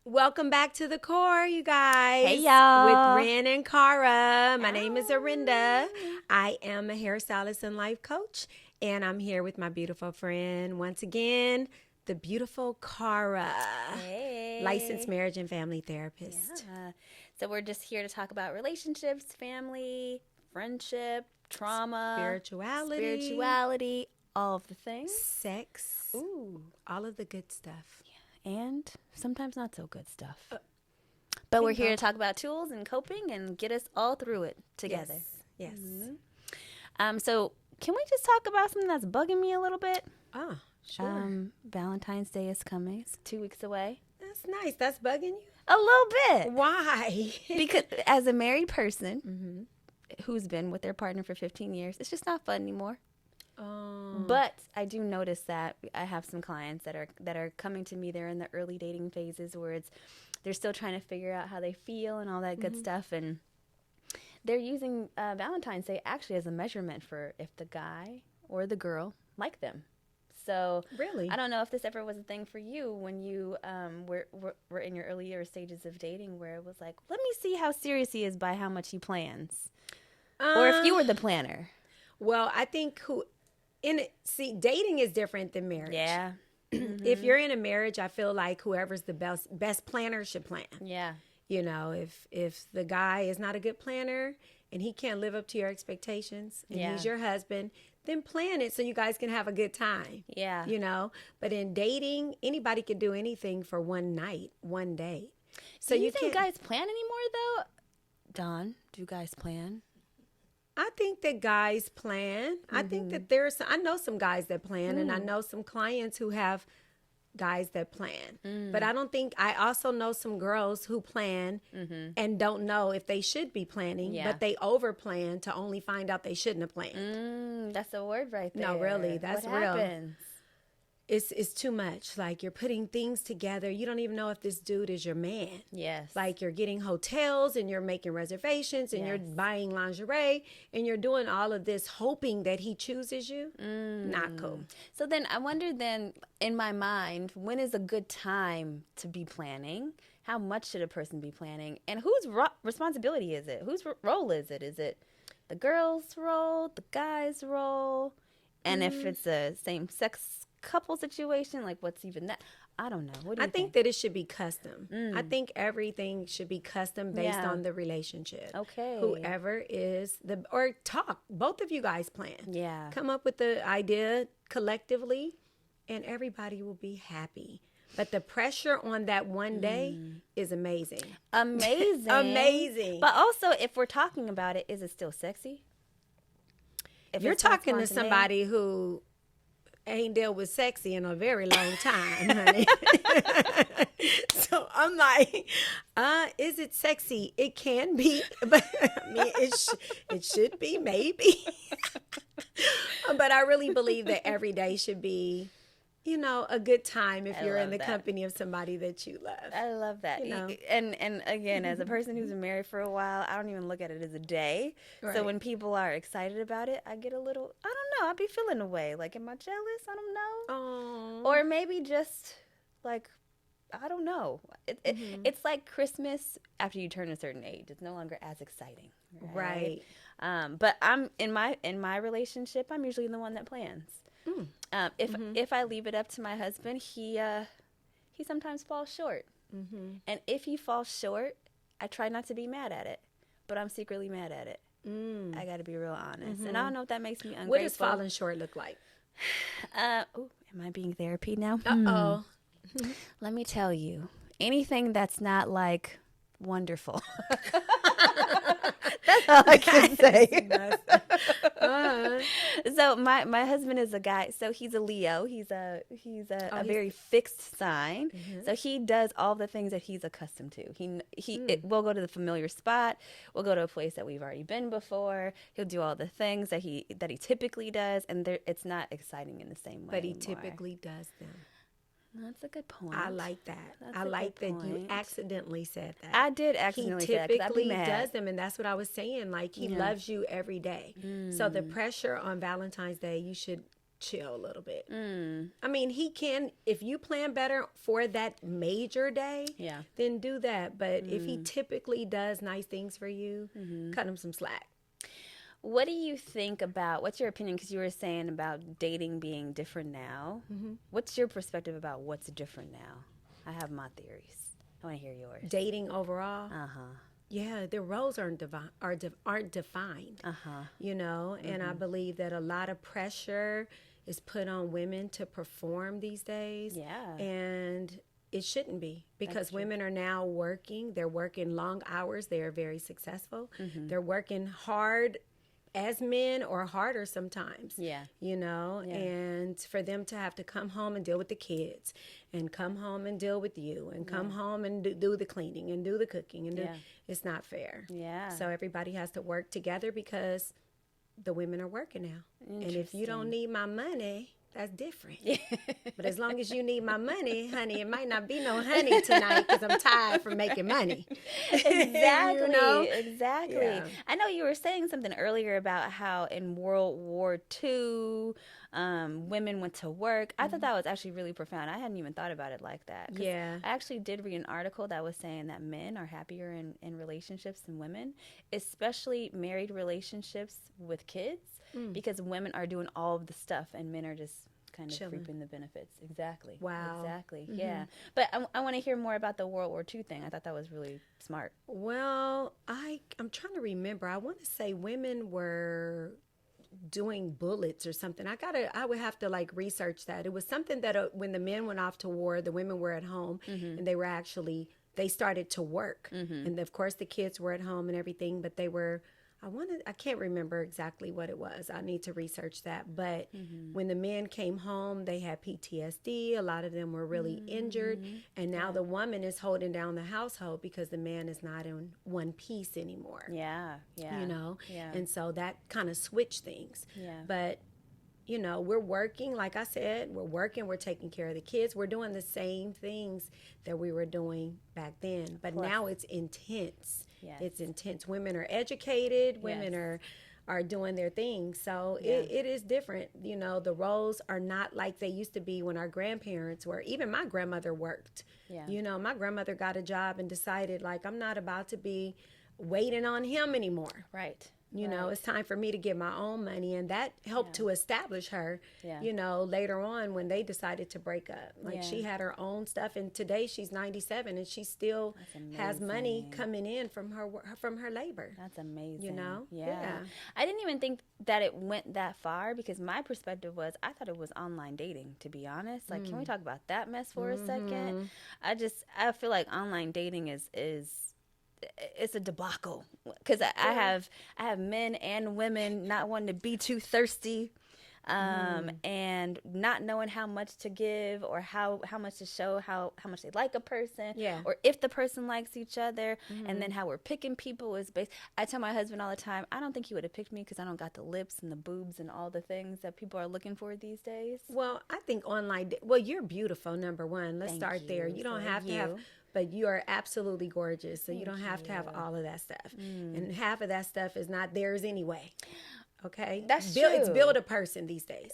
Welcome back to the core, you guys. Hey, y'all. With Ren and Cara. My name is Arinda. I am a hairstylist and life coach, and I'm here with my beautiful friend once again, the beautiful Cara. Hey. Licensed marriage and family therapist. Yeah. So we're just here to talk about relationships, family, friendship, trauma, Spirituality, all of the things. sex, Ooh. all of the good stuff. And sometimes not so good stuff. But we're here to talk about tools and coping and get us all through it together. Yes. So can we just talk about something that's bugging me a little bit? Oh, sure. Valentine's Day is coming. It's 2 weeks away. That's nice. That's bugging you? A little bit. Why? Because as a married person who's been with their partner for 15 years, it's just not fun anymore. But I do notice that I have some clients that are coming to me. They're in the early dating phases where they're still trying to figure out how they feel and all that good stuff, and they're using Valentine's Day actually as a measurement for if the guy or the girl like them. So Really? I don't know if this ever was a thing for you when you were in your earlier stages of dating, where it was like, let me see how serious he is by how much he plans, or if you were the planner. Well, I think dating is different than marriage. Yeah. If you're in a marriage, I feel like whoever's the best planner should plan. Yeah. You know, if the guy is not a good planner and he can't live up to your expectations and he's your husband, then plan it so you guys can have a good time. Yeah. You know, but in dating, anybody can do anything for one night, one day. So Do you think guys plan anymore though? Dawn, do guys plan? I think that guys plan. I think that I know some guys that plan, and I know some clients who have guys that plan. But I also know some girls who plan and don't know if they should be planning, but they over plan to only find out they shouldn't have planned. That's a word right there. No, really, that's what real. Happens? It's too much. Like, you're putting things together. You don't even know if this dude is your man. Yes. Like, you're getting hotels and you're making reservations and you're buying lingerie and you're doing all of this hoping that he chooses you. Not cool. So then I wonder then, in my mind, when is a good time to be planning? How much should a person be planning? And whose responsibility is it? Whose role is it? Is it the girl's role, the guy's role? And if it's a same-sex couple situation, like, what's even that? I don't know. What do you think? That it should be custom. I think everything should be custom based on the relationship. Okay. Whoever is or talk. Both of you guys plan. Yeah. Come up with the idea collectively and everybody will be happy. But the pressure on that one day is amazing. Amazing. Amazing. But also, if we're talking about it, is it still sexy? If You're it's not talking to spontaneous? somebody who ain't dealt with sexy in a very long time, honey. So I'm like, is it sexy? It can be, but I mean, it should be, maybe. But I really believe that every day should be, a good time if you're in the company of somebody that you love. I love that. And again, as a person who's been married for a while, I don't even look at it as a day. Right. So when people are excited about it, I get a little, I don't know, I'll be feeling away. Like, am I jealous? I don't know. Or maybe just like, I don't know. It's like Christmas after you turn a certain age. It's no longer as exciting. Right. But I'm in my relationship, I'm usually the one that plans. If I leave it up to my husband, he sometimes falls short. And if he falls short, I try not to be mad at it, but I'm secretly mad at it. I got to be real honest. And I don't know if that makes me ungrateful. What does falling short look like? Am I being therapy now? Uh-oh. Let me tell you, anything that's not like wonderful. That's all I can say. So my husband is a guy. So he's a Leo. He's a very fixed sign. So he does all the things that he's accustomed to. We'll go to the familiar spot. We'll go to a place that we've already been before. He'll do all the things that he typically does, and it's not exciting in the same way. But he anymore. typically does them. That's a good point. I like that. I like that you accidentally said that. I did accidentally say that. He typically does them, and that's what I was saying. Like, he loves you every day. So the pressure on Valentine's Day, you should chill a little bit. I mean, he can, if you plan better for that major day, then do that. But if he typically does nice things for you, cut him some slack. What do you think about, what's your opinion, because you were saying about dating being different now. What's your perspective about what's different now? I have my theories. I want to hear yours. Dating overall? Uh-huh. Yeah, the roles aren't defined, you know, and I believe that a lot of pressure is put on women to perform these days. Yeah. And it shouldn't be, because women are now working. They're working long hours. They are very successful. They're working hard as men, or harder sometimes. Yeah. You know, and for them to have to come home and deal with the kids, and come home and deal with you, and come home and do the cleaning and do the cooking, and it's not fair. Yeah. So everybody has to work together, because the women are working now. And if you don't need my money, that's different. But as long as you need my money, honey, it might not be no honey tonight, because I'm tired from making money. Exactly. You know? Exactly. Yeah. I know you were saying something earlier about how in World War II, women went to work. I thought that was actually really profound. I hadn't even thought about it like that. Yeah. I actually did read an article that was saying that men are happier in relationships than women, especially married relationships with kids, because women are doing all of the stuff and men are just kind of reaping the benefits. Exactly. Wow. Exactly. Yeah. But I want to hear more about the World War II thing. I thought that was really smart. Well, I'm trying to remember. I want to say women were doing bullets or something. I would have to like research that. It was something that when the men went off to war, the women were at home, and they started to work. And of course the kids were at home and everything, but they were, I can't remember exactly what it was. I need to research that. But when the men came home, they had PTSD. A lot of them were really injured. And now the woman is holding down the household, because the man is not in one piece anymore. Yeah. Yeah. You know? Yeah. And so that kind of switched things. Yeah. But, you know, we're working, like I said, we're taking care of the kids. We're doing the same things that we were doing back then. But now it's intense. Yes. It's intense. Women are educated. Women are doing their thing. So it is different. You know, the roles are not like they used to be when our grandparents were. Even my grandmother worked. Yeah. You know, my grandmother got a job and decided, like, I'm not about to be waiting on him anymore. Right. You know, it's time for me to get my own money. And that helped to establish her, you know, later on when they decided to break up. Like, she had her own stuff. And today she's 97 and she still has money coming in from her labor. That's amazing. You know? Yeah. I didn't even think that it went that far, because my perspective was, I thought it was online dating, to be honest. Like, can we talk about that mess for a second? I feel like online dating is it's a debacle, because I have men and women not wanting to be too thirsty, and not knowing how much to give, or how much to show how much they like a person, or if the person likes each other, and then how we're picking people is based. I tell my husband all the time, I don't think he would have picked me because I don't got the lips and the boobs and all the things that people are looking for these days. Well, I think you're beautiful, number one. Let's start there. You don't have to have, but you are absolutely gorgeous. So you don't have to have all of that stuff. And half of that stuff is not theirs anyway. Okay, that's true. It's build a person these days.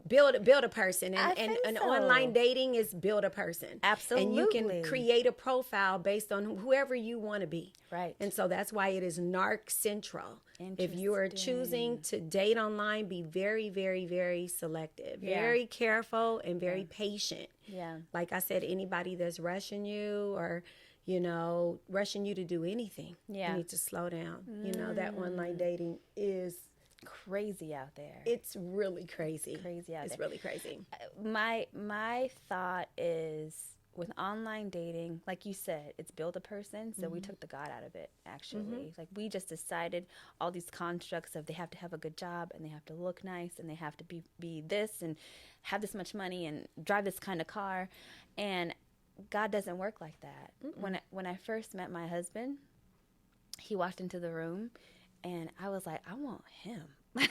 Build a person, and so. Online dating is build a person. Absolutely, and you can create a profile based on whoever you want to be. Right, and so that's why it is narc central. If you are choosing to date online, be very, very, very selective, very careful, and very patient. Yeah, like I said, anybody that's rushing you or, you know, rushing you to do anything, you need to slow down. You know, that online dating is crazy out there. It's really crazy. It's really crazy. My thought is, with online dating, like you said, it's build a person. So we took the God out of it, actually. Like, we just decided all these constructs of they have to have a good job, and they have to look nice, and they have to be this, and have this much money, and drive this kind of car. And God doesn't work like that. When I first met my husband, he walked into the room, and I was like, I want him.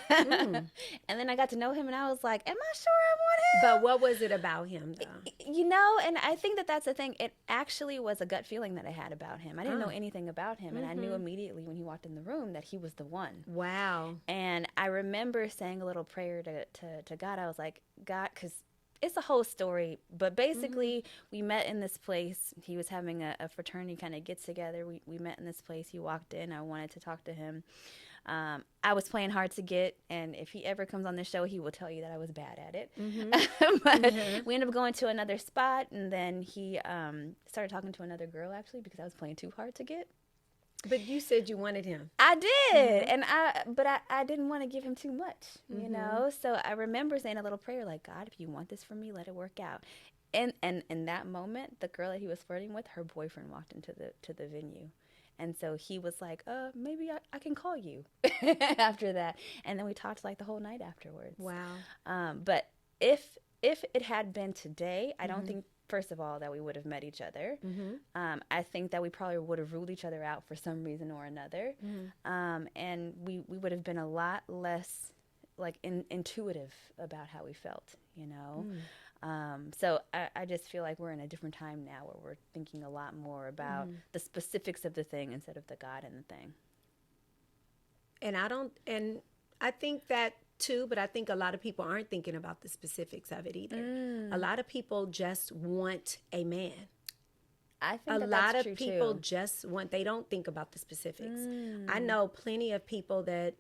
And then I got to know him, and I was like, am I sure I want him? But what was it about him, though? You know, and I think that that's the thing. It actually was a gut feeling that I had about him. I didn't know anything about him, and I knew immediately when he walked in the room that he was the one. Wow. And I remember saying a little prayer to God. I was like, God, because it's a whole story, but basically we met in this place. He was having a fraternity kind of get together. We met in this place. He walked in. I wanted to talk to him. I was playing hard to get, and if he ever comes on the show, he will tell you that I was bad at it. But we ended up going to another spot, and then he started talking to another girl, actually, because I was playing too hard to get. But you said you wanted him. I did, and I didn't want to give him too much, you know. So I remember saying a little prayer, like, God, if you want this for me, let it work out. And in that moment, the girl that he was flirting with, her boyfriend walked into the venue. And so he was like, maybe I can call you after that. And then we talked like the whole night afterwards. Wow. But if it had been today, I don't think, first of all, that we would have met each other. I think that we probably would have ruled each other out for some reason or another. And we would have been a lot less like intuitive about how we felt, you know? So I just feel like we're in a different time now where we're thinking a lot more about the specifics of the thing instead of the God in the thing. And I think that too, but I think a lot of people aren't thinking about the specifics of it either. A lot of people just want a man. I think a that lot that's of true people too. just want, they don't think about the specifics. I know plenty of people that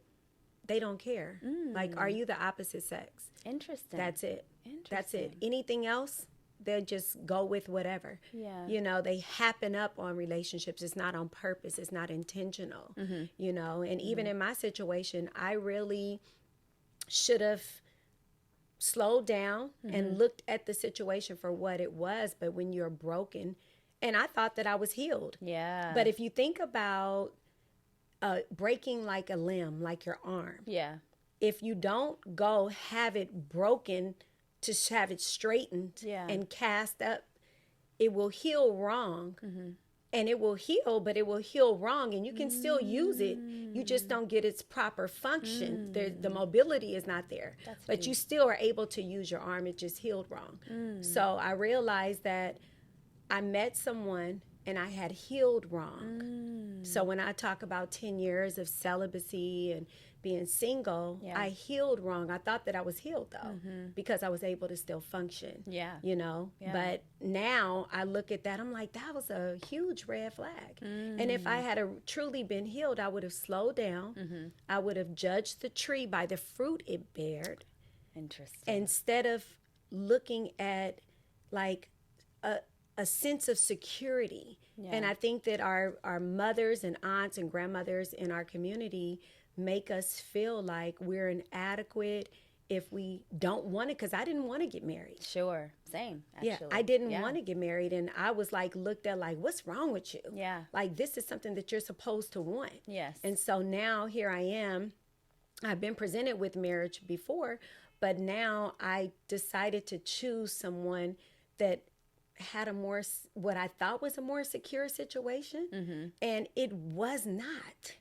they don't care. Like, are you the opposite sex? Interesting. That's it. That's it. Anything else, they'll just go with whatever. Yeah. You know, they happen up on relationships. It's not on purpose. It's not intentional. You know, and even in my situation, I really should have slowed down and looked at the situation for what it was. But when you're broken, and I thought that I was healed. Yeah. But if you think about breaking like a limb, like your arm, Yeah. if you don't go have it broken to have it straightened and cast up, it will heal wrong. And it will heal, but it will heal wrong, and you can still use it. You just don't get its proper function. The mobility is not there. But you still are able to use your arm. It just healed wrong. So I realized that I met someone and I had healed wrong. So when I talk about 10 years of celibacy and being single, I healed wrong. I thought that I was healed, though, because I was able to still function. Yeah. You know? Yeah. But now I look at that, I'm like, that was a huge red flag. And if I had truly been healed, I would have slowed down. I would have judged the tree by the fruit it bared. Interesting. Instead of looking at, like, a sense of security. And I think that our mothers and aunts and grandmothers in our community make us feel like we're inadequate if we don't want it, because I didn't want to get married. Sure. Same, actually. Yeah, I didn't want to get married, and I was like looked at like, what's wrong with you? Yeah. Like, this is something that you're supposed to want. Yes. And so now here I am. I've been presented with marriage before, but now I decided to choose someone that had a more, what I thought was a more secure situation, and it was not.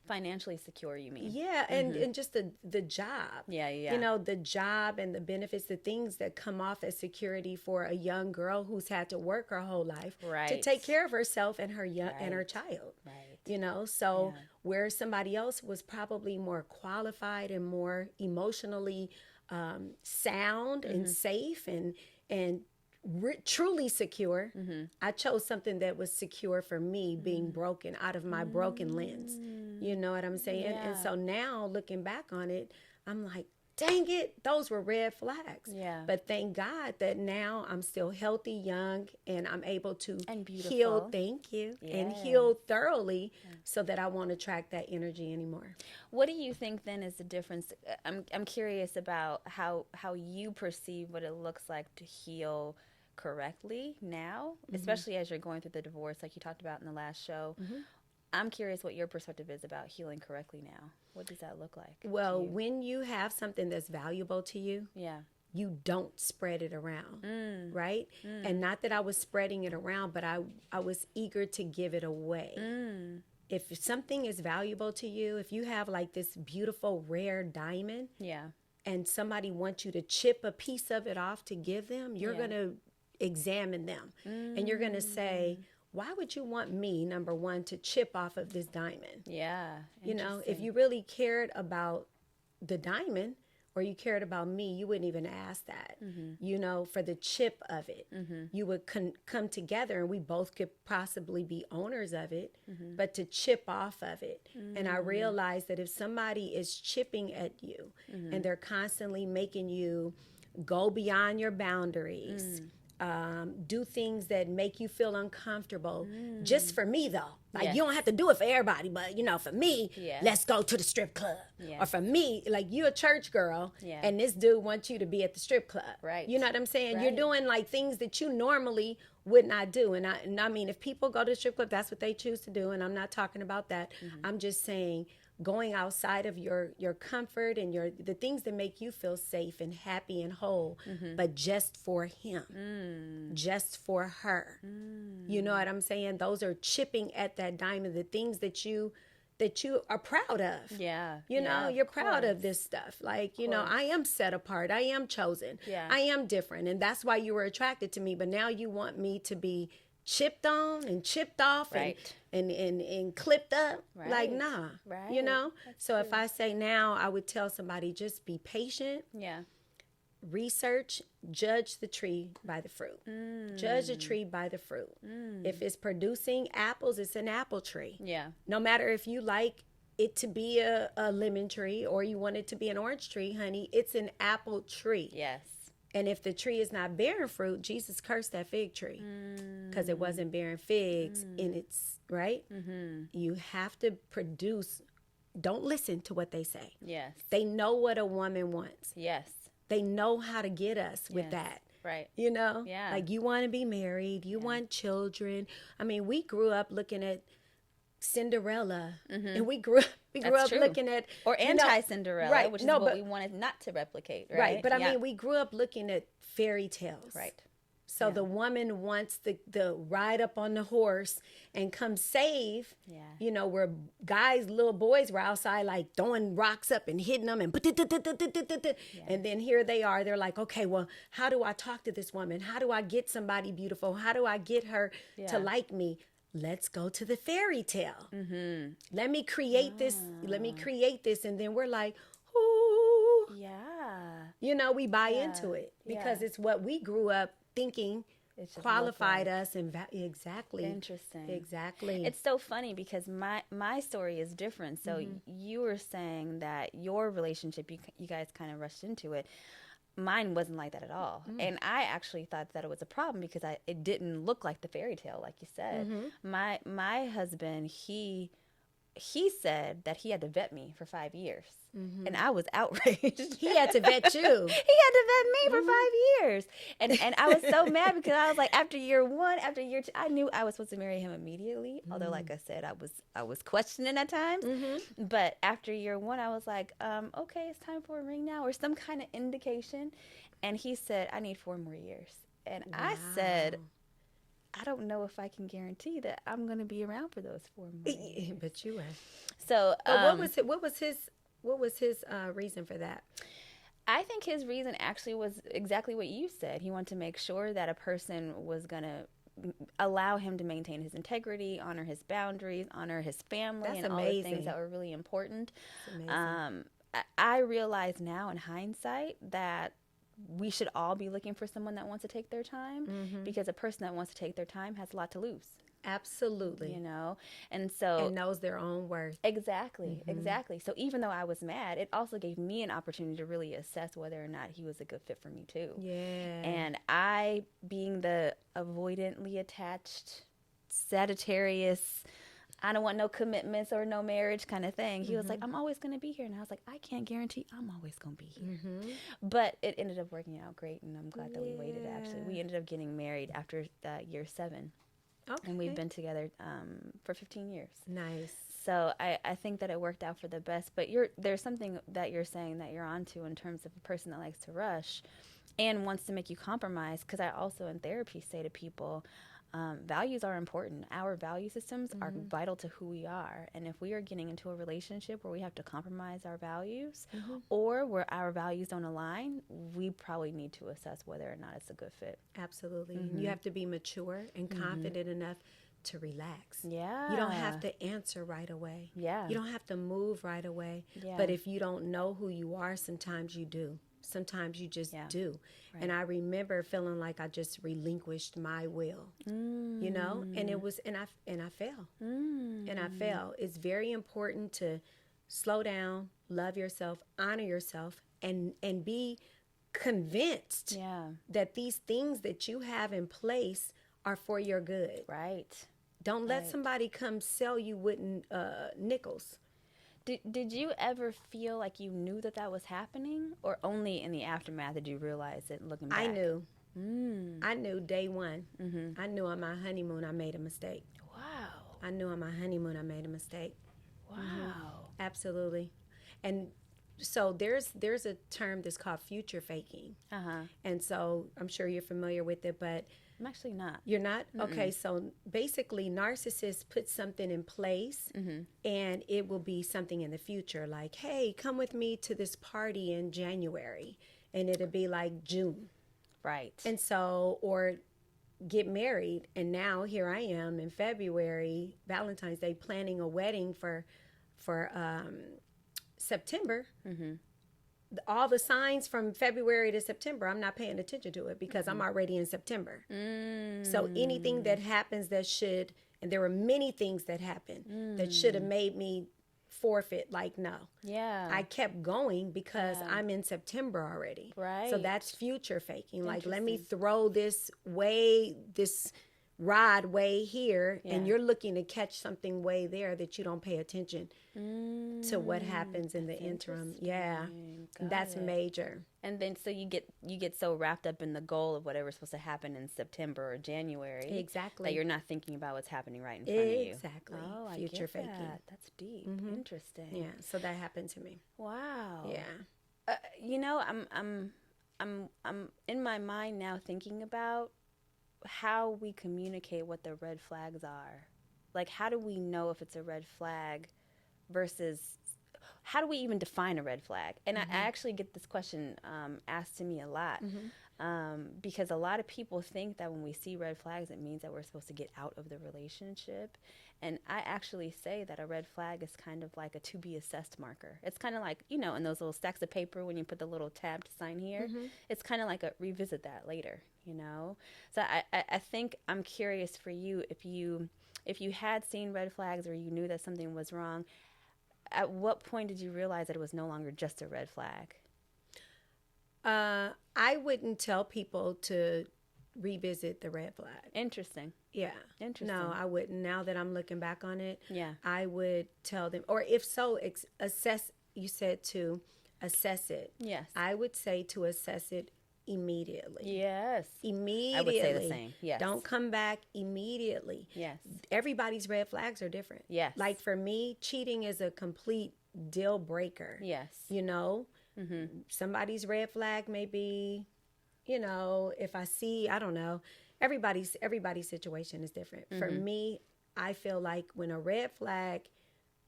Financially secure, you mean? Yeah, and just the job. Yeah. You know, the job and the benefits, the things that come off as security for a young girl who's had to work her whole life to take care of herself and her and her child. Right. You know, so where somebody else was probably more qualified and more emotionally sound and safe and truly secure, I chose something that was secure for me, being broken out of my broken lens. You know what I'm saying? Yeah. And so now looking back on it, I'm like, dang it, those were red flags. Yeah. But thank God that now I'm still healthy, young, and I'm able to And beautiful. heal, thank you, and heal thoroughly so that I won't attract that energy anymore. What do you think then is the difference? I'm curious about how you perceive what it looks like to heal correctly now, especially as you're going through the divorce like you talked about in the last show. I'm curious what your perspective is about healing correctly now. What does that look like? Well, when you have something that's valuable to you, you don't spread it around, right? And not that I was spreading it around, but I was eager to give it away. if something is valuable to you, if you have like this beautiful rare diamond, Yeah. and somebody wants you to chip a piece of it off to give them, you're going to examine them. And you're going to say, why would you want me, number one, to chip off of this diamond? Yeah. You know, if you really cared about the diamond or you cared about me, you wouldn't even ask that, you know, for the chip of it. You would come together and we both could possibly be owners of it, but to chip off of it. And I realized that if somebody is chipping at you and they're constantly making you go beyond your boundaries, do things that make you feel uncomfortable, just for me though. Like Yes. you don't have to do it for everybody, but you know, for me, Yeah. let's go to the strip club. Yeah. Or for me, like you a church girl, Yeah. and this dude wants you to be at the strip club. Right. You know what I'm saying? Right. You're doing like things that you normally would not do. And I mean, if people go to the strip club, that's what they choose to do. And I'm not talking about that. I'm just saying going outside of your comfort and the things that make you feel safe and happy and whole, but just for him, just for her. You know what I'm saying? Those are chipping at that diamond, the things that you are proud of. Yeah. You know, Yeah, you're of proud of course. this stuff. Like, you know, I am set apart. I am chosen. Yeah. I am different. And that's why you were attracted to me. But now you want me to be chipped on and chipped off Right. and clipped up. Like, Right. nah. Right. You know? So if I say now, I would tell somebody just be patient, Yeah. research, judge the tree by the fruit. Judge the tree by the fruit. If it's producing apples, it's an apple tree. Yeah. No matter if you like it to be a lemon tree or you want it to be an orange tree, honey, it's an apple tree. Yes. And if the tree is not bearing fruit, Jesus cursed that fig tree because it wasn't bearing figs in its, right? You have to produce. Don't listen to what they say. Yes. They know what a woman wants. Yes. They know how to get us with Yes. that. Right. You know? Yeah. Like you want to be married, you want children. I mean, we grew up looking at Cinderella and we grew That's up true. looking at Or you know, anti-Cinderella, right, which is no, what but- we wanted not to replicate, right? right. But I Yeah. mean, we grew up looking at fairy tales. Right. So the woman wants the ride up on the horse and come save. Yeah. You know, where guys, little boys were outside like throwing rocks up and hitting them and and then here they are. They're like, okay, well, how do I talk to this woman? How do I get somebody beautiful? How do I get her Yeah. to like me? Let's go to the fairy tale. Let me create this. Let me create this. And then we're like, ooh. Yeah. You know, we buy into it because Yeah. it's what we grew up thinking It should look qualified like. us and exactly. Interesting. Exactly. It's so funny because my story is different. So you were saying that your relationship, you guys kind of rushed into it. Mine wasn't like that at all. And I actually thought that it was a problem because it didn't look like the fairy tale, like you said. My husband, he said that he had to vet me for 5 years. And I was outraged. He had to vet you. He had to vet me for 5 years. And I was so mad because I was like, after year one, after year two, I knew I was supposed to marry him immediately. Although, like I said, I was questioning at times. But after year one, I was like, okay, it's time for a ring now or some kind of indication. And he said, I need 4 more years. And I said, I don't know if I can guarantee that I'm going to be around for those 4 more years. But you were. So, But what was his reason for that? I think his reason actually was exactly what you said. He wanted to make sure that a person was going to allow him to maintain his integrity, honor his boundaries, honor his family, That's and all the amazing. things that were really important. Amazing. I realize now in hindsight that we should all be looking for someone that wants to take their time because a person that wants to take their time has a lot to lose, Absolutely. you know? And so And knows their own worth. exactly. So even though I was mad, it also gave me an opportunity to really assess whether or not he was a good fit for me too. Yeah. And I, being the avoidantly attached Sagittarius, I don't want no commitments or no marriage kind of thing. He was like, I'm always going to be here. And I was like, I can't guarantee I'm always going to be here. But it ended up working out great. And I'm glad that we waited, actually. We ended up getting married after year 7. Okay. And we've been together for 15 years. Nice. So I think that it worked out for the best. But there's something that you're saying that you're onto in terms of a person that likes to rush and wants to make you compromise. Because I also in therapy say to people, values are important. Our value systems are vital to who we are. And if we are getting into a relationship where we have to compromise our values or where our values don't align, we probably need to assess whether or not it's a good fit. Absolutely. And you have to be mature and confident enough to relax. Yeah. You don't have to answer right away. Yeah. You don't have to move right away. Yeah. But if you don't know who you are, sometimes you do. Sometimes you just do. Right. And I remember feeling like I just relinquished my will, you know, and it was, and I fell, and I fell. It's very important to slow down, love yourself, honor yourself, and be convinced that these things that you have in place are for your good. Right. Don't let somebody come sell you wooden nickels. Did you ever feel like you knew that that was happening, or only in the aftermath did you realize it looking back? I knew. I knew day one. I knew on my honeymoon I made a mistake. Wow. I knew on my honeymoon I made a mistake. Wow. Absolutely. And so there's a term that's called future faking. And so I'm sure you're familiar with it, but I'm actually not. You're not? Okay, so basically narcissists put something in place and it will be something in the future, like, hey, come with me to this party in January, and it'll be like June. Right. And so, or get married, and now here I am in February, Valentine's Day, planning a wedding for September. All the signs from February to September, I'm not paying attention to it because I'm already in September. So anything that happens that should, and there were many things that happened that should have made me forfeit, like, no. Yeah. I kept going because I'm in September already. Right. So that's future faking. Like, let me throw this rod way here, and you're looking to catch something way there that you don't pay attention to what happens in the interim. Yeah. That's major. And then so you get so wrapped up in the goal of whatever's supposed to happen in September or January. Exactly. That you're not thinking about what's happening right in front of you. Exactly. Oh, I future get faking. that. That's deep. Interesting. Yeah. So that happened to me. Wow. Yeah. You know, I'm in my mind now thinking about how we communicate what the red flags are. Like, how do we know if it's a red flag versus how do we even define a red flag? And I actually get this question asked to me a lot because a lot of people think that when we see red flags, it means that we're supposed to get out of the relationship. And I actually say that a red flag is kind of like a to be assessed marker. It's kind of like, you know, in those little stacks of paper when you put the little tab to sign here, it's kind of like a revisit that later, you know? So I think I'm curious for you, if you had seen red flags or you knew that something was wrong, at what point did you realize that it was no longer just a red flag? I wouldn't tell people to revisit the red flag. Interesting. Yeah. Interesting. No, I wouldn't. Now that I'm looking back on it, yeah, I would tell them, or if so, assess. You said to assess it. Yes. I would say to assess it immediately. Yes. Immediately. I would say the same. Yes. Don't come back immediately. Yes. Everybody's red flags are different. Yes. Like for me, cheating is a complete deal breaker. Yes. You know, somebody's red flag may be, you know, if I see, I don't know, everybody's situation is different. For me, I feel like when a red flag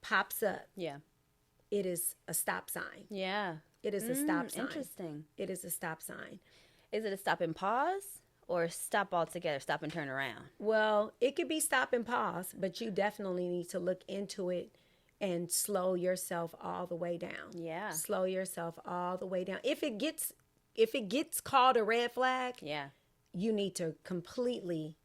pops up, yeah, it is a stop sign. Yeah. It is a stop sign. Interesting. It is a stop sign. Is it a stop and pause or stop altogether, stop and turn around? Well, it could be stop and pause, but you definitely need to look into it and slow yourself all the way down. Yeah. Slow yourself all the way down. If it gets called a red flag, yeah, you need to completely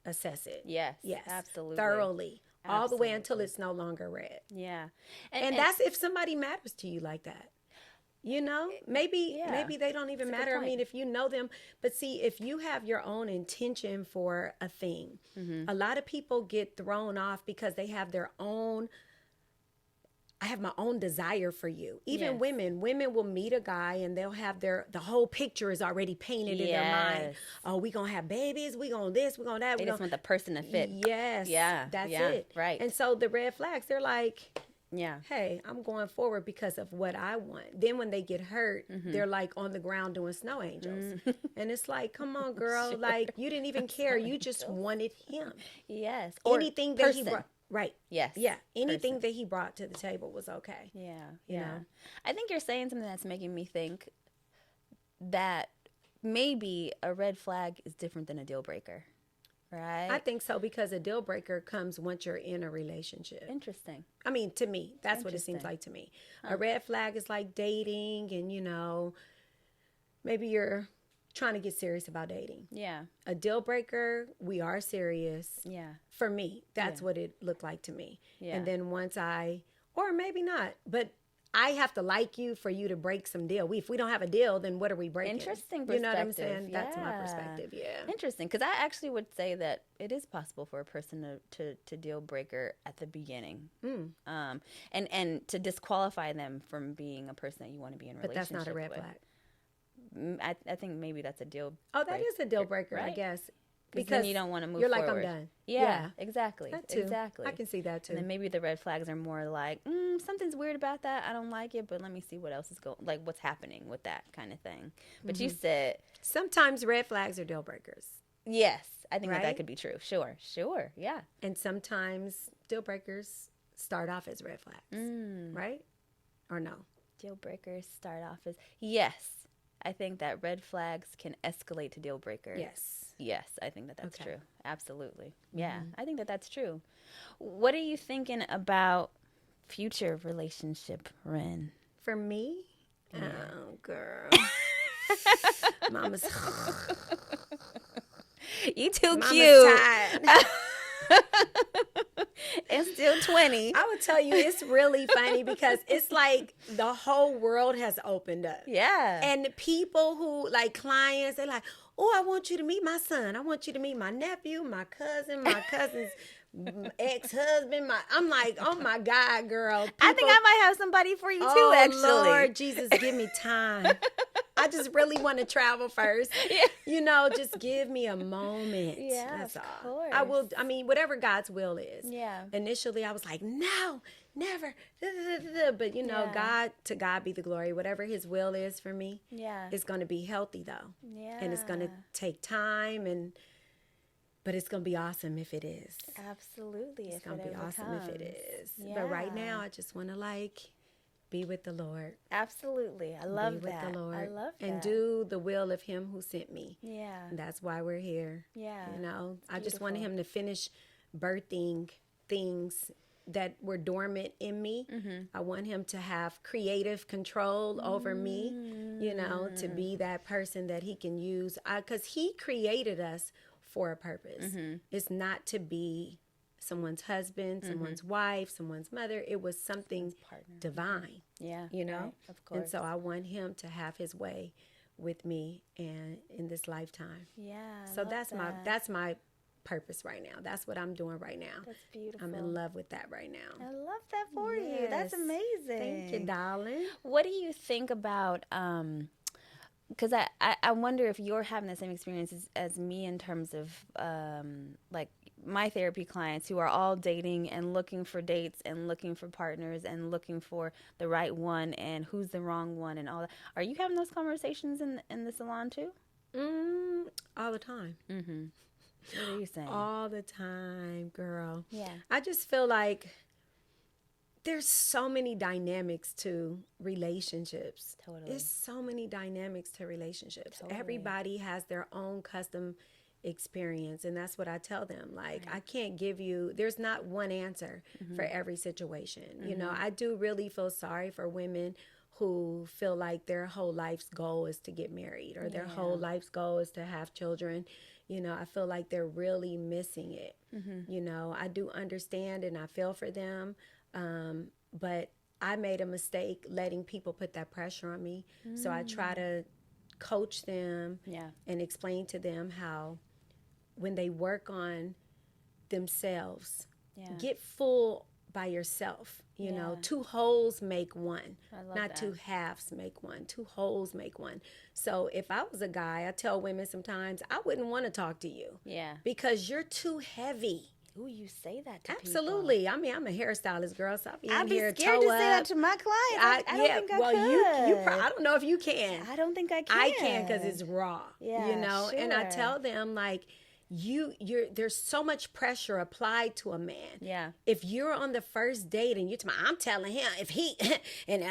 assess it. Yes. Yes. Absolutely. Thoroughly. All the way until it's no longer red. Yeah. And that's if somebody matters to you like that. You know, maybe they don't even matter. I mean, if you know them, but see, if you have your own intention for a thing, a lot of people get thrown off because they have their own. I have my own desire for you. Even women will meet a guy and they'll have the whole picture is already painted in their mind. Oh, we gonna have babies. We gonna this. We gonna that. They just want the person to fit. Yes. Yeah. That's yeah. it. Right. And so the red flags, they're like, Yeah. hey, I'm going forward because of what I want. Then when they get hurt, they're like on the ground doing snow angels. And it's like, come on, girl. Sure. Like, you didn't even care. You just wanted him. Yes. Or Anything that he brought. Right. Yes. Yeah. Anything Person. that he brought to the table was okay. Yeah. You Yeah. know? I think you're saying something that's making me think that maybe a red flag is different than a deal breaker. Right? I think so, because a deal breaker comes once you're in a relationship. Interesting. I mean, to me, that's what it seems like to me. A red flag is like dating, and, you know, maybe you're trying to get serious about dating. Yeah. A deal breaker, we are serious. Yeah. For me, that's what it looked like to me. Yeah. And then once or maybe not, but I have to like you for you to break some deal. If we don't have a deal, then what are we breaking? Interesting You know what I'm perspective. saying? That's my Yeah. perspective, yeah. Interesting, because I actually would say that it is possible for a person to deal breaker at the beginning, and to disqualify them from being a person that you want to be in a But relationship that's not a red with. flag. I think maybe that's a deal. Oh, that is a deal breaker, I right? guess. Because then you don't want to move you're forward. like, I'm done. Yeah, exactly. That too. Exactly. I can see that too. And then maybe the red flags are more like, something's weird about that. I don't like it, but let me see what else is going, like what's happening with that kind of thing. But you said, Sometimes red flags are deal breakers. yes, I think that Right? could be true. Sure, yeah. And sometimes deal breakers start off as red flags. Right? Or no? Deal breakers start off as, yes. I think that red flags can escalate to deal breakers. Yes, I think that that's true. Absolutely. Yeah, I think that that's true. What are you thinking about future relationship, Ren? For me? Oh, girl. Mama's You too Mama's cute. tired. And still 20. I would tell you, it's really funny because it's like the whole world has opened up. Yeah. And the people who, like clients, they're like, oh, I want you to meet my son. I want you to meet my nephew, my cousin's ex-husband. I'm like, oh my God, girl. I think I might have somebody for you too, oh, actually. Lord Jesus, give me time. I just really want to travel first. Yeah. You know, just give me a moment. Yeah, That's of all. course. I will, whatever God's will is. Yeah. Initially, I was like, no, never. But, you know, to God be the glory. Whatever his will is for me, Yeah. it's going to be healthy, though. Yeah. And it's going to take time, but it's going to be awesome if it is. Absolutely. It's going to be awesome if it is. But right now, I just want to, be with the Lord. Absolutely. I love Be that. with the Lord. I love that. And do the will of him who sent me. Yeah. And that's why we're here. Yeah. You know, I just beautiful. wanted him to finish birthing things that were dormant in me. I want him to have creative control over me, you know, to be that person that he can use. Because he created us for a purpose. It's not to be someone's husband, someone's wife, someone's mother. It was something divine. Yeah. You know? Right, of course. And so I want him to have his way with me and in this lifetime. Yeah. I So love that's my purpose right now. That's what I'm doing right now. That's beautiful. I'm in love with that right now. I love that for you. That's Yes. amazing. Thank you, darling. What do you think about because I wonder if you're having the same experiences as me in terms of like my therapy clients who are all dating and looking for dates and looking for partners and looking for the right one and who's the wrong one and all that. Are you having those conversations in the salon too? All the time. Mm-hmm. What are you saying? All the time, girl. Yeah. I just feel like there's so many dynamics to relationships. Totally. There's so many dynamics to relationships. Totally. Everybody has their own custom experience, and that's what I tell them. Like, I can't give you, there's not one answer for every situation. You know, I do really feel sorry for women who feel like their whole life's goal is to get married or their whole life's goal is to have children. You know, I feel like they're really missing it. You know, I do understand and I feel for them. But I made a mistake letting people put that pressure on me. So I try to coach them and explain to them how when they work on themselves, get full by yourself. You know, 2 wholes make one, not that. 2 halves make one. 2 wholes make one. So if I was a guy, I tell women sometimes I wouldn't want to talk to you. Yeah. Because you're too heavy. Ooh, you say that to Absolutely. I mean, I'm a hairstylist, girl, so I'd be here scared to say that to my clients. I don't think I could. I don't know if you can. I don't think I can. I can because it's raw. Yeah, you know. sure. And I tell them like, there's so much pressure applied to a man. Yeah. If you're on the first date and I'm telling him if he and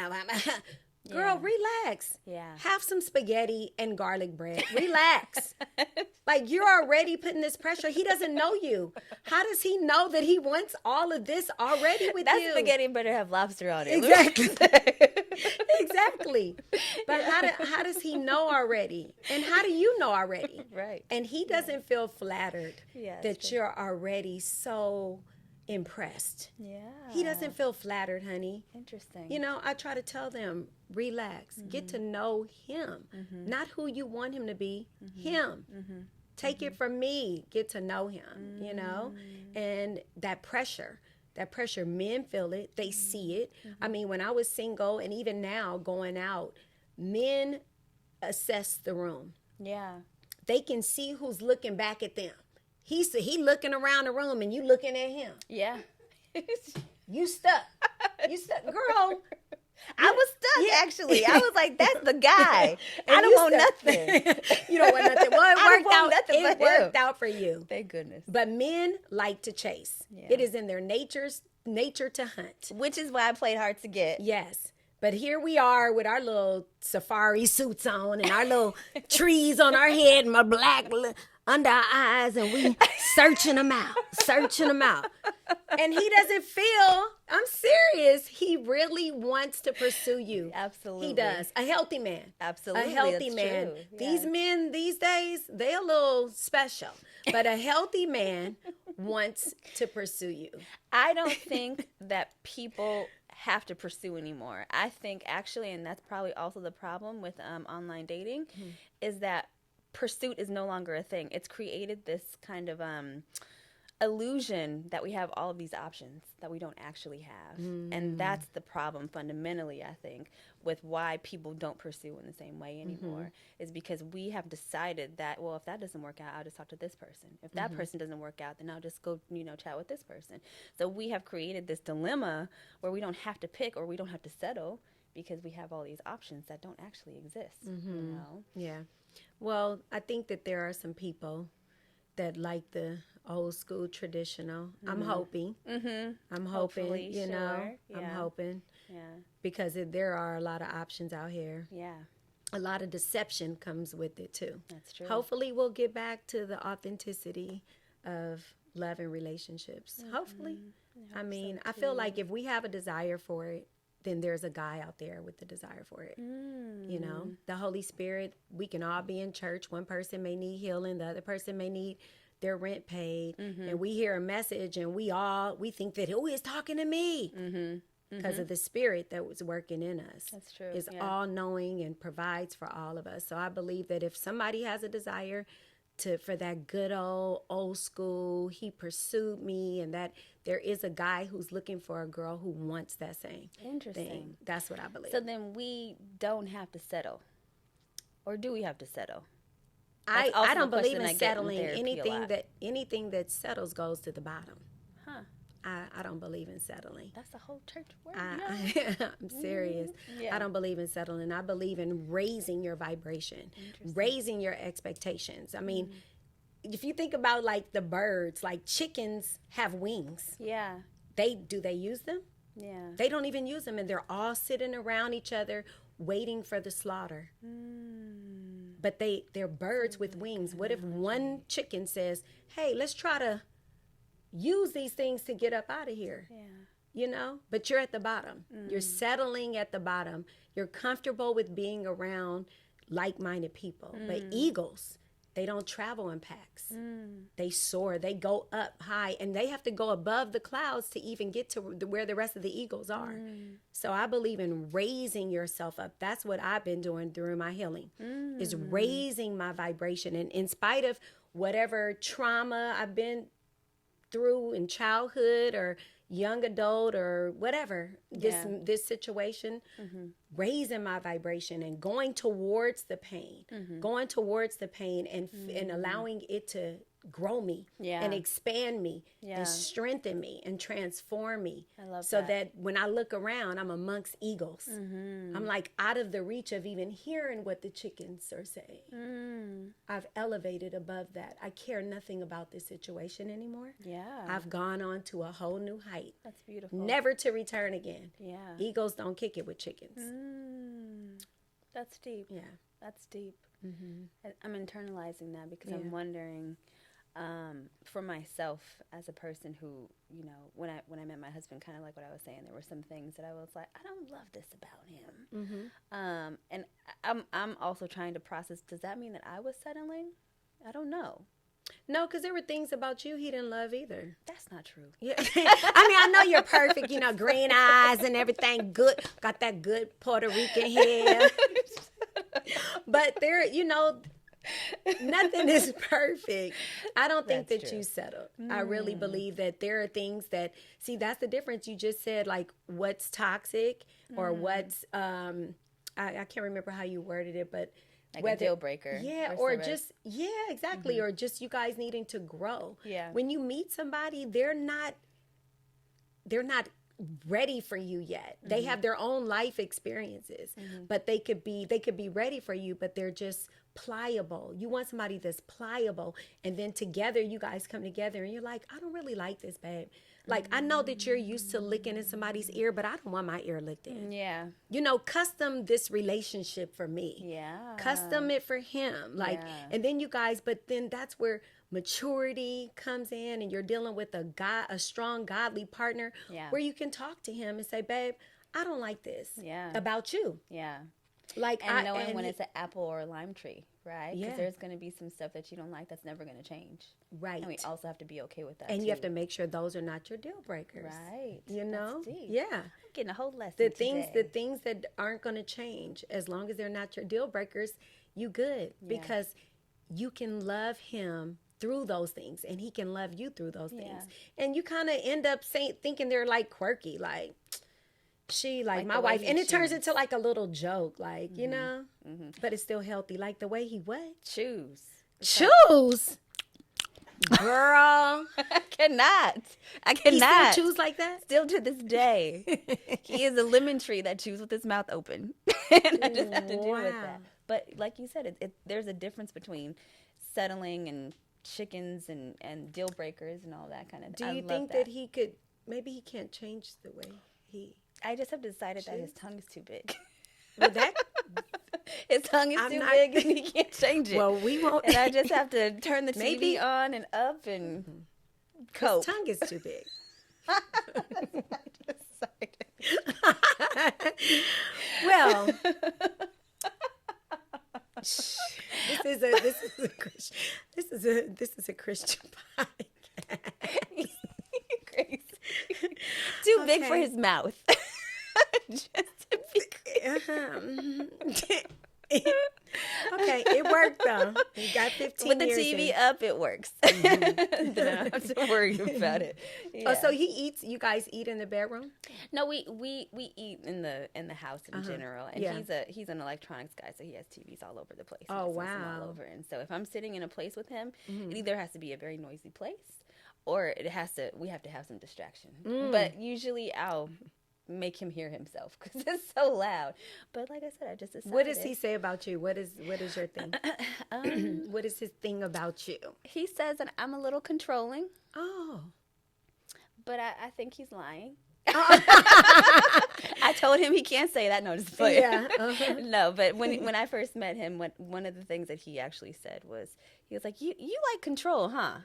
girl, relax. Yeah. Have some spaghetti and garlic bread. Relax. Like, you're already putting this pressure. He doesn't know you. How does he know that he wants all of this already with that you? That spaghetti better have lobster on it. Exactly. Exactly. But how does he know already? And how do you know already? Right. And he doesn't feel flattered that true. you're already so impressed. Yeah. He doesn't feel flattered, honey. Interesting. You know, I try to tell them, relax, get to know him, not who you want him to be, him. Take it from me, get to know him, you know? And that pressure, men feel it, they see it. I mean, when I was single and even now going out, men assess the room. Yeah. They can see who's looking back at them. He looking around the room and you looking at him. Yeah. You stuck. Girl. I was stuck, actually. I was like, that's the guy. I don't want nothing. You don't want nothing. Well, it worked out for you. Thank goodness. But men like to chase. Yeah. It is in their nature to hunt. Which is why I played hard to get. Yes. But here we are with our little safari suits on and our little trees on our head and my black under our eyes, and we searching them out. And he doesn't feel, I'm serious, he really wants to pursue you. Absolutely. He does. A healthy man. Absolutely. A healthy man. True. Yeah. These men these days, they're a little special. But a healthy man wants to pursue you. I don't think that people have to pursue anymore. I think actually, and that's probably also the problem with online dating, is that pursuit is no longer a thing. It's created this kind of illusion that we have all of these options that we don't actually have. And that's the problem fundamentally, I think, with why people don't pursue in the same way anymore, is because we have decided that, well, if that doesn't work out, I'll just talk to this person. If that person doesn't work out, then I'll just go, chat with this person. So we have created this dilemma where we don't have to pick or we don't have to settle because we have all these options that don't actually exist, you know? Yeah. Well, I think that there are some people that like the old school traditional. I'm hoping. I'm hoping, Hopefully, you know. sure. Yeah. I'm hoping. Yeah. Because there are a lot of options out here. Yeah. A lot of deception comes with it too. That's true. Hopefully we'll get back to the authenticity of love and relationships. Hopefully. I mean, I feel like if we have a desire for it, then there's a guy out there with the desire for it. You know, the Holy Spirit, we can all be in church. One person may need healing. The other person may need their rent paid. And we hear a message and we think that, who is talking to me? Because of the Spirit that was working in us. That's true. Is all knowing and provides for all of us. So I believe that if somebody has a desire for that good old school, he pursued me, and that there is a guy who's looking for a girl who wants that same thing. That's what I believe. So then we don't have to settle, or do we have to settle? I don't believe in settling. Anything that settles goes to the bottom. Huh. I don't believe in settling. That's a whole church word. I'm serious. I don't believe in settling. I believe in raising your vibration, raising your expectations. I mean, if you think about like the birds, like chickens have wings. Yeah. Do they use them? Yeah. They don't even use them, and they're all sitting around each other waiting for the slaughter. But they're birds with wings. What if one chicken says, hey, let's try to use these things to get up out of here? Yeah. You know, but you're at the bottom. You're settling at the bottom. You're comfortable with being around like-minded people. But eagles, they don't travel in packs. They soar. They go up high, and they have to go above the clouds to even get to where the rest of the eagles are. So I believe in raising yourself up. That's what I've been doing during my healing, is raising my vibration. And in spite of whatever trauma I've been through in childhood or young adult or whatever, this situation, raising my vibration and going towards the pain, and allowing it to grow me Yeah. and expand me Yeah. and strengthen me and transform me. I love so that. when I look around, I'm amongst eagles. I'm like out of the reach of even hearing what the chickens are saying. I've elevated above that. I care nothing about this situation anymore. Yeah. I've gone on to a whole new height. That's beautiful. Never to return again. Yeah. Eagles don't kick it with chickens. That's deep. Yeah. That's deep. I'm internalizing that because I'm wondering, for myself as a person who, you know, when I met my husband, kind of like what I was saying, there were some things that I was like, I don't love this about him. And I'm also trying to process. Does that mean that I was settling? I don't know. No, because there were things about you he didn't love either. That's not true. Yeah. I mean, I know you're perfect, you know, green eyes and everything good. Got that good Puerto Rican hair. But there, you know, nothing is perfect. I don't think That's that true. you settled. I really believe that there are things that, see, that's the difference. You just said, like, what's toxic or what's, I can't remember how you worded it, but Like a deal breaker. Yeah, or or just, yeah, exactly. Or just you guys needing to grow. Yeah. When you meet somebody, they're not ready for you yet. They have their own life experiences, but they could be ready for you, but they're just pliable. You want somebody that's pliable, and then together you guys come together and you're like, I don't really like this, babe. Like, I know that you're used to licking in somebody's ear, but I don't want my ear licked in. Yeah. You know, custom this relationship for me. Yeah. Custom it for him. Like, Yeah. and then you guys, but then that's where maturity comes in, and you're dealing with a strong, godly partner Yeah. where you can talk to him and say, babe, I don't like this Yeah. about you. Yeah. Like, And knowing when it's an apple or a lime tree, right? Because Yeah. there's going to be some stuff that you don't like that's never going to change. right. And we also have to be okay with that. And too. you have to make sure those are not your deal breakers. Right. You know? That's deep. Yeah. I'm getting a whole lesson. The today. things that aren't going to change, as long as they're not your deal breakers, you good. Yeah. Because you can love him through those things, and he can love you through those things. And you kind of end up thinking they're like quirky, like she, like my the way wife, he and it turns chooses. into like a little joke, like, you know, but it's still healthy. Like the way he what? choose. Choose. Girl. I cannot. I He cannot. still choose like that? Still to this day, he is a lemon tree that chews with his mouth open, and I just have to deal with Wow. that. But like you said, there's a difference between settling and chickens and deal breakers and all that kind of. Do I you love think that he could, maybe he can't change the way he, I just have decided that his Chews? tongue is too big. with that? His tongue is I'm too not- big and he can't change it. Well, we won't. And I just have to turn the Maybe- TV on and up and His cope. tongue is too big. Decided. Well, this is a Christian podcast. Crazy. Too big for Okay. his mouth. Just to be Okay, it worked though. You got 15 with the years TV in. up, it works. Then I don't have to worry about it. Oh, Yeah. so he eats. You guys eat in the bedroom? No, we eat in the house in general, and Yeah. he's an electronics guy, so he has TVs all over the place. Oh, He has them wow. all over. And so if I'm sitting in a place with him, it either has to be a very noisy place, or we have to have some distraction. But usually I'll make him hear himself because it's so loud. But like I said, I just decided. What does he say about you? What is your thing? What is his thing about you? He says that I'm a little controlling, Oh. but I think he's lying. I told him he can't say that. No, just play. Yeah. Uh-huh. No, but when I first met him, one of the things that he actually said was, he was like, you like control, huh?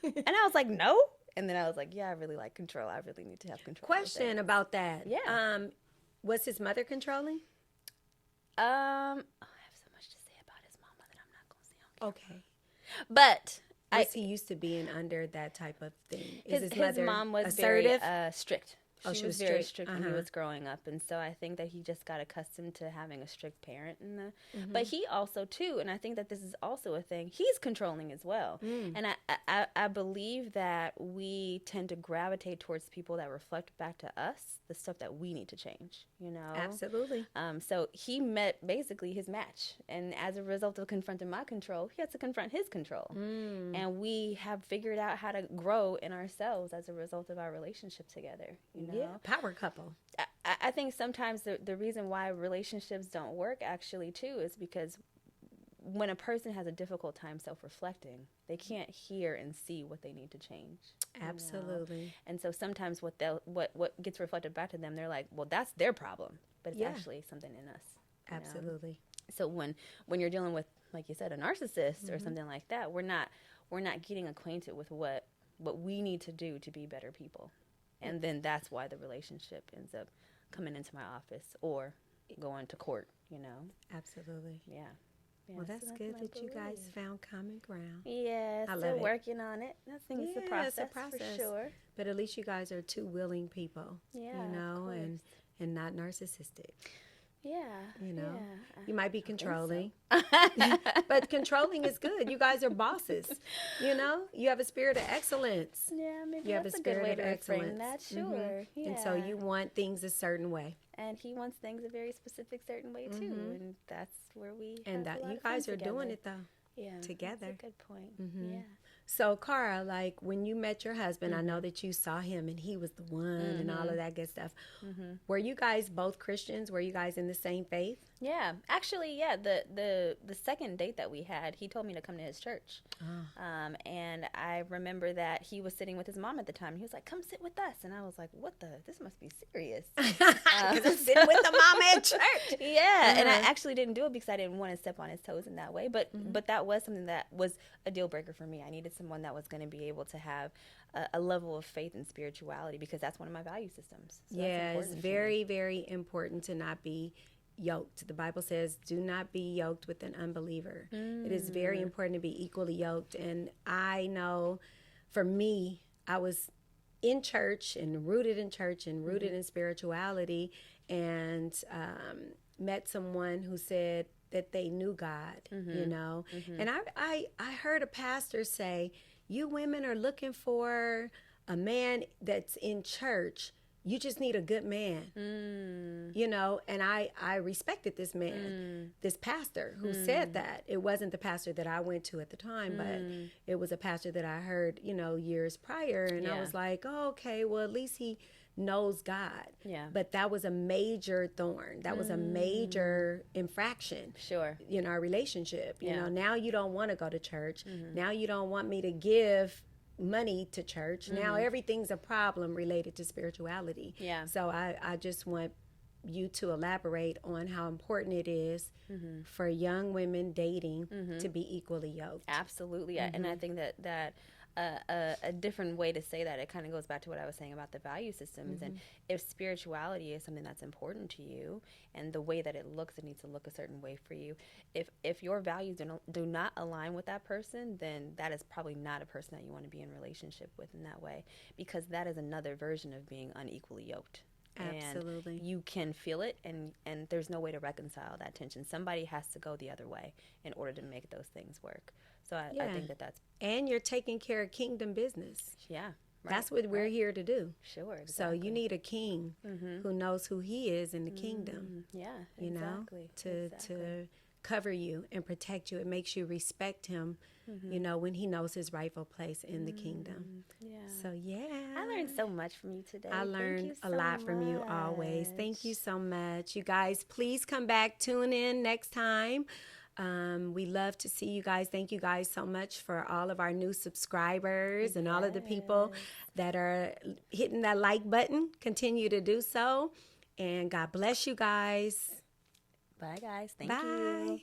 And I was like, no. And then I was like, yeah, I really like control. I really need to have control. over Question things." about that. Yeah. Was his mother controlling? I have so much to say about his mama that I'm not going to say on camera. Okay. But Was he used to being under that type of thing? Is his mother mom was assertive? very strict. She was very strict when he was growing up, and so I think that he just got accustomed to having a strict parent. But he also too, and I think that this is also a thing. He's controlling as well, and I believe that we tend to gravitate towards people that reflect back to us the stuff that we need to change. You know, absolutely. So he met basically his match, and as a result of confronting my control, he had to confront his control, and we have figured out how to grow in ourselves as a result of our relationship together. You know? Yeah, power couple. I think sometimes the reason why relationships don't work actually too is because when a person has a difficult time self-reflecting, they can't hear and see what they need to change. Absolutely. You know? And so sometimes what gets reflected back to them, they're like, well, that's their problem, but it's actually something in us. Absolutely. Know? So when you're dealing with, like you said, a narcissist or something like that, we're not getting acquainted with what we need to do to be better people. And then that's why the relationship ends up coming into my office or going to court, you know? Absolutely. Yeah. Well, that's good that you guys found common ground. Yeah, still working on it. I think it's a process for sure. But at least you guys are two willing people, you know, and not narcissistic. Yeah. You know, yeah, you might be controlling, but controlling is good. You guys are bosses. You know, you have a spirit of excellence. Yeah, maybe you have a spirit of excellence. That, sure. Yeah. And so you want things a certain way. And he wants things a very specific certain way too. And that's where we and that you guys are doing it though. Yeah, together. That's a good point. Yeah. So, Cara, like when you met your husband, I know that you saw him and he was the one and all of that good stuff. Were you guys both Christians? Were you guys in the same faith? Yeah, actually, yeah. The second date that we had, he told me to come to his church, and I remember that he was sitting with his mom at the time. He was like, "Come sit with us," and I was like, "What the? This must be serious." Because I'm sitting with the mama at church. Yeah, and I actually didn't do it because I didn't want to step on his toes in that way. But that was something that was a deal breaker for me. I needed someone that was going to be able to have a level of faith and spirituality because that's one of my value systems. So yeah, it's very, very important to not be yoked. The Bible says, do not be yoked with an unbeliever. It is very important to be equally yoked. And I know for me, I was in church and rooted in church and rooted in spirituality and met someone who said that they knew God, you know. And I heard a pastor say, you women are looking for a man that's in church. You just need a good man, you know, and I respected this man, this pastor who said that. It wasn't the pastor that I went to at the time, but it was a pastor that I heard, you know, years prior. And I was like, oh, okay, well, at least he knows God. Yeah. But that was a major thorn. That was a major infraction. Sure. In our relationship. You know, now you don't want to go to church. Now you don't want me to give money to church. Now everything's a problem related to spirituality. Yeah. So I just want you to elaborate on how important it is for young women dating to be equally yoked. Absolutely. And I think that a different way to say that, it kind of goes back to what I was saying about the value systems. And if spirituality is something that's important to you and the way that it looks, it needs to look a certain way for you. If your values do not align with that person, then that is probably not a person that you want to be in relationship with in that way, because that is another version of being unequally yoked. Absolutely. And you can feel it, and there's no way to reconcile that tension. Somebody has to go the other way in order to make those things work. So I think that's... And you're taking care of kingdom business. Yeah. Right, that's what we're here to do. Sure, exactly. So you need a king who knows who he is in the kingdom. Yeah, you know, to cover you and protect you. It makes you respect him, you know, when he knows his rightful place in the kingdom. Yeah. So, yeah. I learned so much from you today. I learned a lot from you always. Thank you so much. You guys, please come back. Tune in next time. We love to see you guys. Thank you guys so much for all of our new subscribers and all of the people that are hitting that like button. Continue to do so. And God bless you guys. Bye, guys. Thank you.